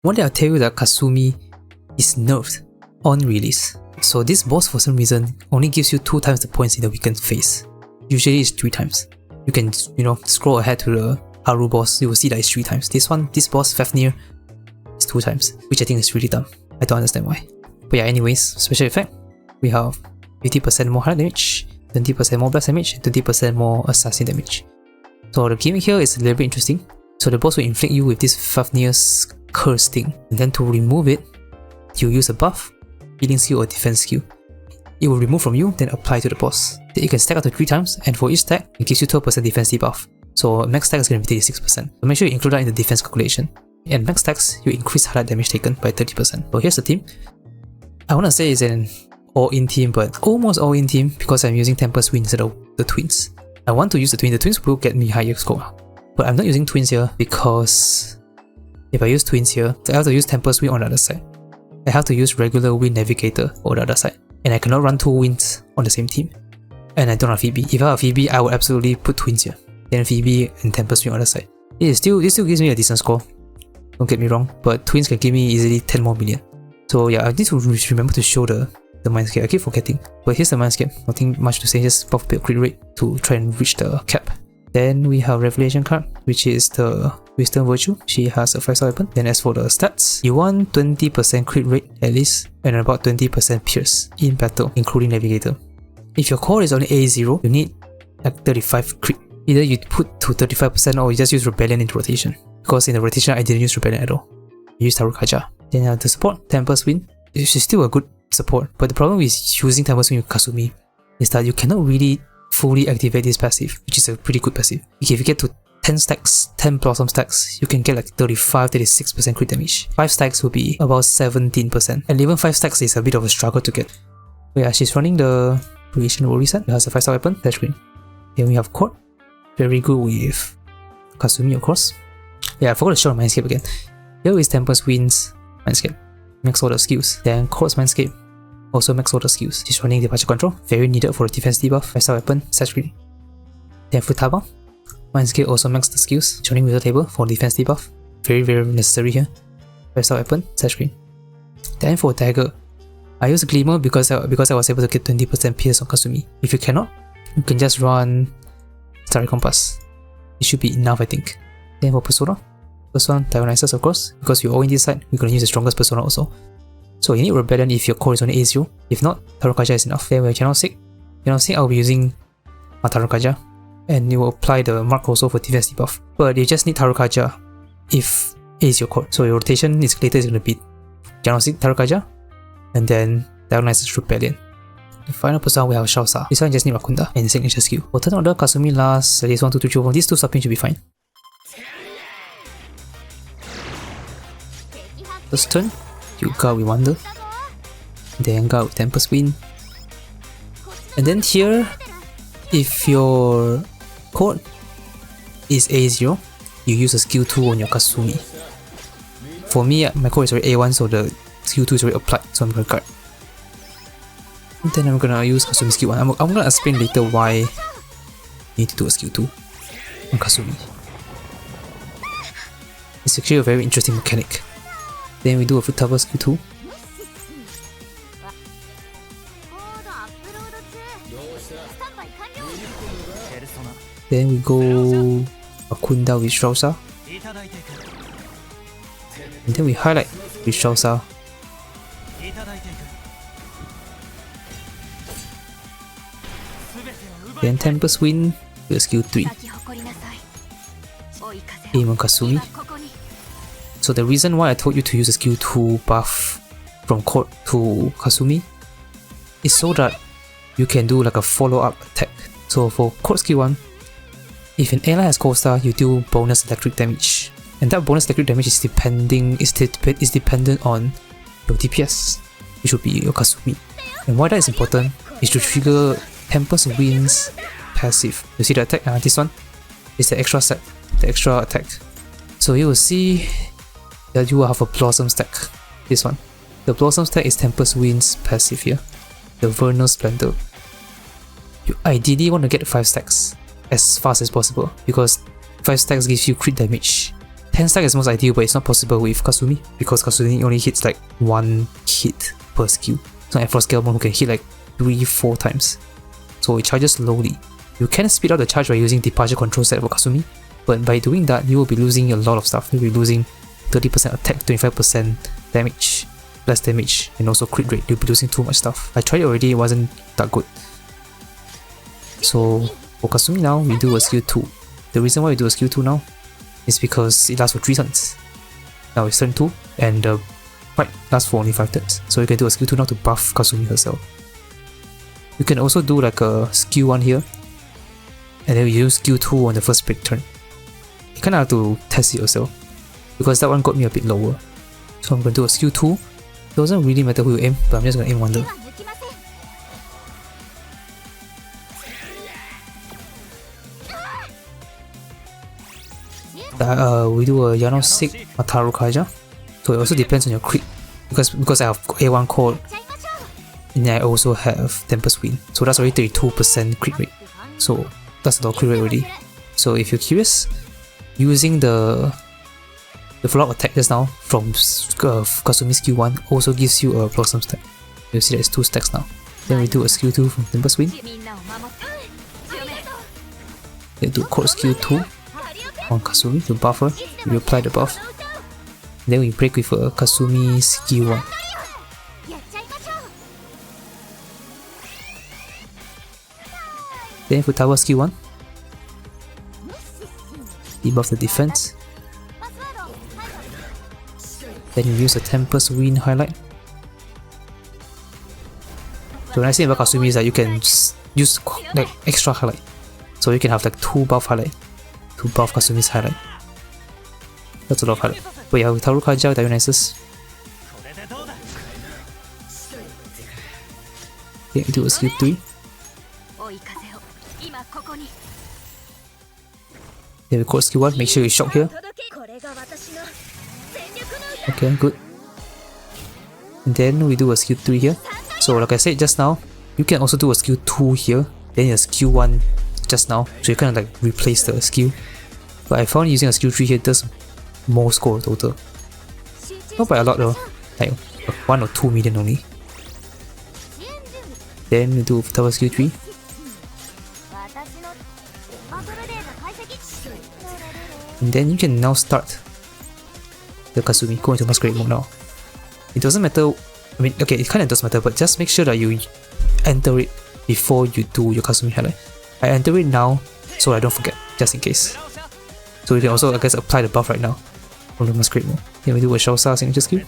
One day I'll tell you that Kasumi is nerfed on release. So this boss for some reason only gives you 2 times the points in the weakened phase. Usually it's 3 times. You can, scroll ahead to the Haru boss, you will see that it's 3 times. This boss, FAFNIR, is 2 times, which I think is really dumb. I don't understand why. But yeah, anyways, special effect, we have 50% more highlight damage, 20% more blast damage, and 20% more assassin damage. So the gimmick here is a little bit interesting. So the boss will inflict you with this FAFNIR's curse thing, and then to remove it, you use a buff, healing skill or defense skill. It will remove from you, then apply to the boss. Then you can stack up to 3 times, and for each stack, it gives you 12% defense debuff. So max stack is going to be 36%. So make sure you include that in the defense calculation. And max stacks, you increase highlight damage taken by 30%. So here's the team. I want to say it's an all-in team, but almost all-in team because I'm using Tempest Wind instead of the twins. I want to use the twins. The twins will get me higher score. But I'm not using twins here because if I use twins here, I have to use Tempest Wind on the other side. I have to use regular Wind Navigator on the other side. And I cannot run 2 winds on the same team. And I don't have Phoebe. If I have Phoebe, I would absolutely put twins here. Then Phoebe and Tempest Wind on the other side. This still gives me a decent score. Don't get me wrong, but twins can give me easily 10 more million. So yeah, I need to remember to show the mindscape. I keep forgetting. But here's the mindscape. Nothing much to say, just buff a bit of crit rate to try and reach the cap. Then we have Revelation card, which is the Wisdom Virtue. She has a 5-star weapon. Then as for the stats, you want 20% crit rate at least, and about 20% pierce in battle, including Navigator. If your core is only A0, you need like 35 crit. Either you put to 35% or you just use Rebellion into rotation. Because in the rotation, I didn't use Rebellion at all. I used Tarukaja. Then the support, Tempest Wind. It's still a good support, but the problem with using Tempest Wind with Kasumi is that you cannot really fully activate this passive, which is a pretty good passive. If you get to 10 stacks, 10 Blossom stacks, you can get like 35-36% crit damage. 5 stacks will be about 17%, and even 5 stacks is a bit of a struggle to get. But yeah, she's running the Creation World Reset. It has a 5-star weapon, dash green. Then we have Court, very good with Kasumi of course. Yeah, I forgot to show the Mindscape again. Here is Tempest Wind's Mindscape. Max all the skills. Then Court's Mindscape also max all the skills. She's running Departure Control, very needed for the defense debuff, 5-star weapon, set screen. Then Futaba, Mindscape also max the skills, running Wizard Table for defense debuff, very necessary here, 5-star weapon, set screen. Then for Dagger, I use Glimmer because I was able to get 20% pierce on Kasumi. If you cannot, you can just run Starry Compass. It should be enough I think. Then for Persona, first one, Dionysus of course, because we're all in this side, we're gonna use the strongest Persona also. So you need Rebellion if your core is only A0, if not, Tarukaja is enough. Then we have Channel Sick. I'll be using Tarukaja, and it will apply the mark also for defense debuff. But you just need Tarukaja if A is your core. So your rotation is later is gonna be Channel Sick, Tarukaja, and then Dionysus Rebellion. The final Persona we have Shaosa. This one just need Rakunda and signature skill. For turn order, Kasumi last at least 1, 2, 3, 4. These 2 sub-pins should be fine. First turn, you guard with Wonder, then guard with Tempest Wind. And then here, if your Court is A0, you use a skill 2 on your Kasumi. For me, my Court is already A1, so the skill 2 is already applied, so I'm gonna guard. And then I'm gonna use Kasumi skill 1. I'm gonna explain later why you need to do a skill 2 on Kasumi. It's actually a very interesting mechanic. Then we do a Futaba skill 2. Then we go Akunda with Shrousa. And then we highlight with Shrousa. Then Tempest Wind with skill 3. Aim on Kasumi. So the reason why I told you to use a skill 2 buff from Court to Kasumi is so that you can do like a follow-up attack. So for Court skill 1, if an ally has Cold Star, you do bonus electric damage. And that bonus electric damage is dependent on your DPS, which would be your Kasumi. And why that is important is to trigger Tempest Wind's passive. You see the attack? This one is the extra set, the extra attack. So you will see that you will have a Blossom stack. This one. The Blossom stack is Tempest Wind's passive here. The Vernal Splendor. You ideally want to get 5 stacks as fast as possible because 5 stacks gives you crit damage 10 stack is most ideal, but it's not possible with Kasumi because Kasumi only hits like 1 hit per skill. It's not for Scalebone who can hit like 3-4 times. So it charges slowly. You can speed up the charge by using departure control set for Kasumi, but by doing that, you will be losing a lot of stuff. You'll be losing 30% attack, 25% damage, less damage, and also crit rate. You'll be losing too much stuff. I tried it already, it wasn't that good. So for Kasumi now, we do a skill 2. The reason why we do a skill 2 now is because it lasts for 3 turns. Now it's turn 2, and the fight lasts for only 5 turns. So you can do a skill 2 now to buff Kasumi herself. You can also do like a skill 1 here, and then you use skill 2 on the first break turn. You kinda have to test it yourself, because that one got me a bit lower. So I'm gonna do a skill 2. It doesn't really matter who you aim, but I'm just gonna aim Wonder. We do a Yano Sick Mataru Kaija. So it also depends on your crit, because I have A1 core, and I also have Tempest Wind. So that's already 32% crit rate. So that's a lot of crit rate already. So if you're curious, using the follow-up attack just now from Kasumi skill 1 also gives you a Blossom stack. You'll see that it's 2 stacks now. Then we do a skill 2 from Tempest Wind. Then do Core skill 2 on Kasumi to buff her. We apply the buff. Then we break with a Kasumi skill 1. Then for Tower skill 1, debuff the defense. Then you use a Tempest Wind highlight. So the nice thing about Kasumi is that you can use like extra highlight. So you can have like 2 buff highlight to buff Kasumi's highlight. That's a lot of highlight. But yeah, with Taru Kaija, Dionysus. Okay, do a skill 3. Then we call skill 1, make sure you shock here. Okay, good. And then we do a skill 3 here. So like I said just now, you can also do a skill 2 here, then a skill 1 just now, so you kind of like replace the skill. But I found using a skill 3 here does more score total. Not by a lot though, like 1 or 2 million only. Then we do Tower skill 3. And then you can now start the Kasumi, go into Masquerade mode now. It doesn't matter, I mean, okay, it kinda does matter, but just make sure that you enter it before you do your Kasumi highlight. I enter it now so I don't forget, just in case. So you can also, I guess, apply the buff right now from the Masquerade mode. Then we do a Shousa signature skill.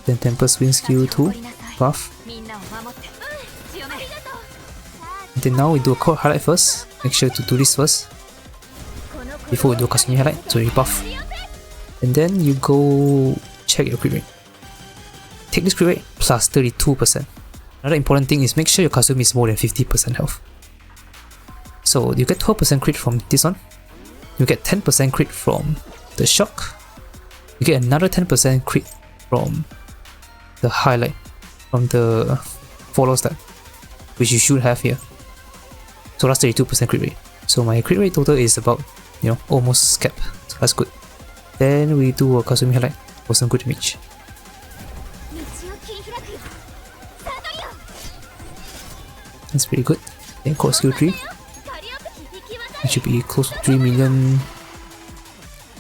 Then Tempest Wind skill 2, buff. Then now we do a core highlight first. Make sure to do this first before we do Kasumi highlight, so you buff. And then you go check your crit rate. Take this crit rate plus 32%. Another important thing is make sure your Kasumi is more than 50% health. So you get 12% crit from this one. You get 10% crit from the shock. You get another 10% crit from the highlight, from the follow stack, which you should have here. So that's 32% crit rate. So my crit rate total is about, almost cap. So that's good. Then we do a Kasumi highlight for some good damage. That's pretty good. Then core skill 3. It should be close to 3 million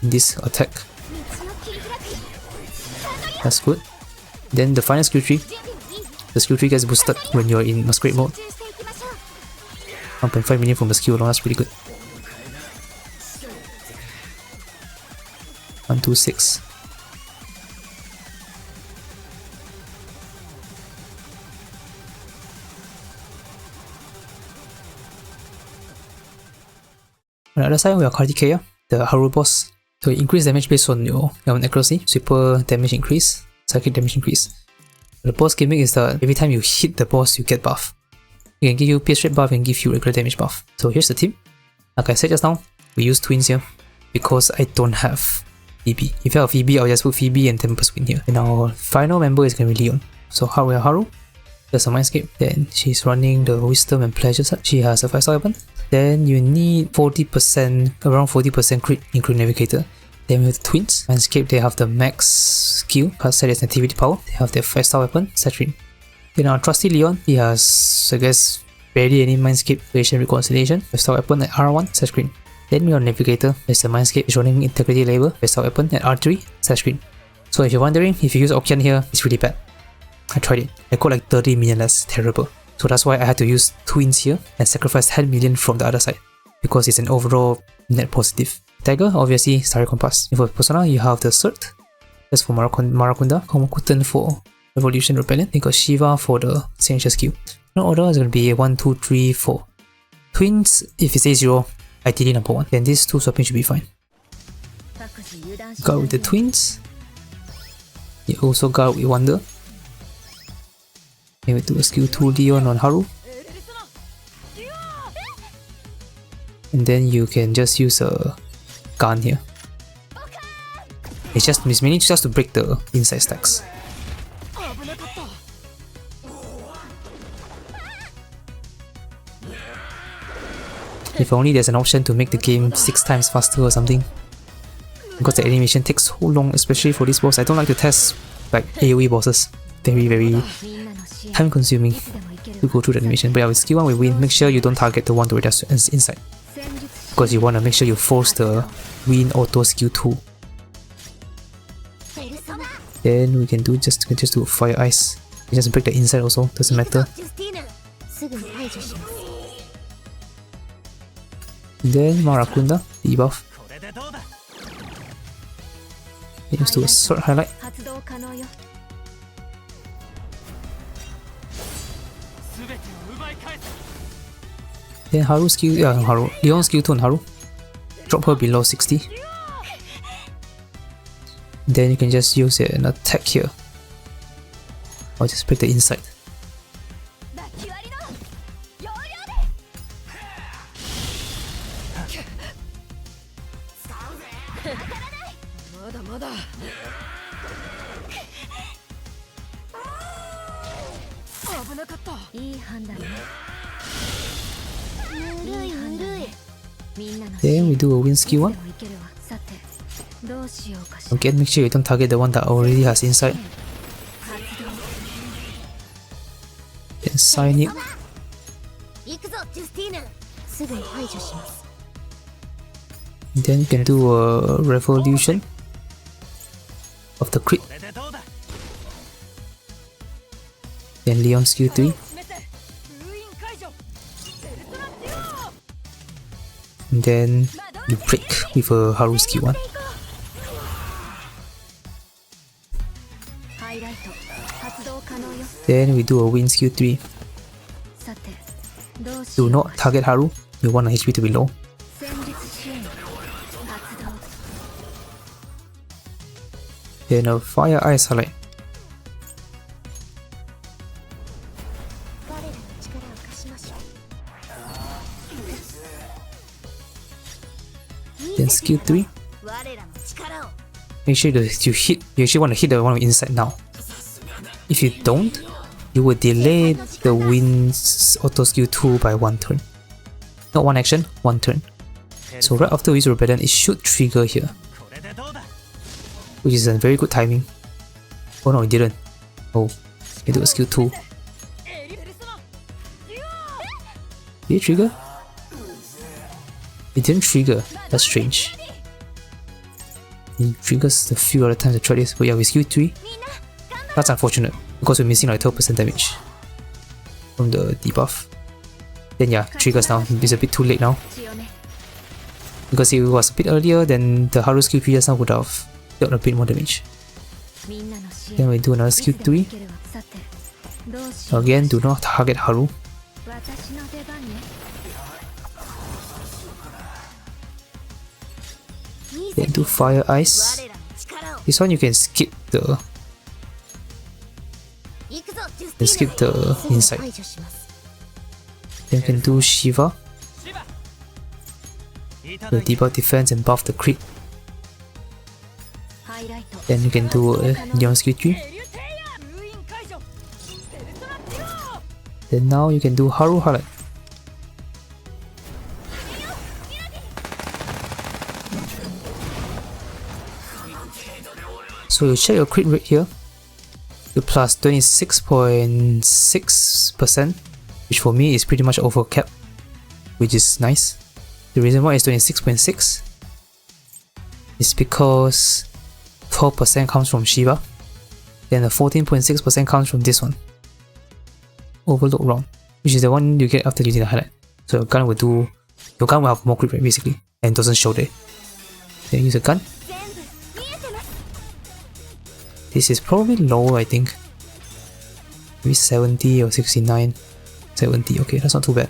in this attack. That's good. Then the final skill 3. The skill 3 gets boosted when you're in Masquerade mode. 1.5 million from the skill alone, that's pretty good. 126. On the other side, we have Kartikeya, the Haru boss. So you increase damage based on your accuracy, sweeper damage increase, psychic damage increase. The boss gimmick is that every time you hit the boss, you get buff. It can give you pierce rate buff and give you regular damage buff. So here's the team. Like I said just now, we use twins here because I don't have Phoebe. If I have Phoebe, I'll just put Phoebe and Tempest Wind here. And our final member is going to be Leon. So how we have Haru, There's a Mindscape. Then she's running the Wisdom and Pleasure side. She has a 5-star weapon. Then you need 40%, around 40% crit in Crit Navigator. Then with the twins, Mindscape, they have the max skill, set as activity power. They have their 5-star weapon, Saturn. Then our trusty Leon, he has, I guess, barely any Mindscape creation reconciliation. 5-star weapon at R1, set screen. Then your Navigator, there's the Mindscape is running Integrity Labor, 5-star weapon at R3, set screen. So if you're wondering, if you use Okian here, it's really bad. I tried it. I got like 30 million less, terrible. So that's why I had to use twins here and sacrifice 10 million from the other side, because it's an overall net positive. Dagger, obviously, Starry Compass. And for Persona, you have the Cert. That's for Marakunda. Komakuten for Revolution Rebellion. You got Shiva for the signature skill. No order is going to be 1, 2, 3, 4. Twins, if it's A0, ideally number 1. Then these two swapping should be fine. Guard with the twins. You also guard with Wonder. Then we do a skill 2 Leon on Haru. And then you can just use a gun here. It's mainly just to break the inside stacks. If only there's an option to make the game 6 times faster or something. Because the animation takes so long, especially for this boss. I don't like to test like AoE bosses. Very time consuming to go through the animation. But yeah, with skill 1 we win, make sure you don't target the one that is inside. Because you want to make sure you force the win auto skill 2. Then we can just do Fire Ice. You just break the inside also, doesn't matter. Then Marakunda, debuff. Let's do a Sword Highlight. Then Haru skill, Leon skill 2 on Haru. Drop her below 60. Then you can just use an attack here. Or just break the inside. Then we do a win skill 1. Again, make sure you don't target the one that already has inside. Then sign it. Then you can do a revolution of the crit. Then Leon skill 3. And then you break with a Haru skill 1. Then we do a win skill 3. Do not target Haru, you want a HP to be low. Then a Fire Ice highlight. Then skill 3. Make sure that you actually want to hit the one inside now. If you don't, you will delay the wind's auto skill 2 by 1 turn. Not 1 action, 1 turn. So right after we use Rebellion, it should trigger here. Which is a very good timing. Oh no, it didn't. Oh, you do a skill 2. Did it trigger? It didn't trigger. That's strange. It triggers a few other times I tried this, but yeah, with skill 3, that's unfortunate because we're missing like 12% damage from the debuff. Then yeah, triggers now. It's a bit too late now. Because if it was a bit earlier, then the Haru skill 3 just now would have dealt a bit more damage. Then we do another skill 3. Again, do not target Haru. Then do Fire Ice. This one you can skip the inside. Then you can do Shiva. The debuff defense and buff the crit. Then you can do Leon skill 3. Then now you can do Haru highlight. So you check your crit rate here. You plus 26.6%, which for me is pretty much over cap, which is nice. The reason why it's 26.6 is because 12% comes from Shiva, then the 14.6% comes from this one, Overload Round, which is the one you get after using the highlight. So your gun will have more crit rate basically, and doesn't show there. Then use a gun. This is probably low, I think. Maybe 70 or 69. 70, okay, that's not too bad.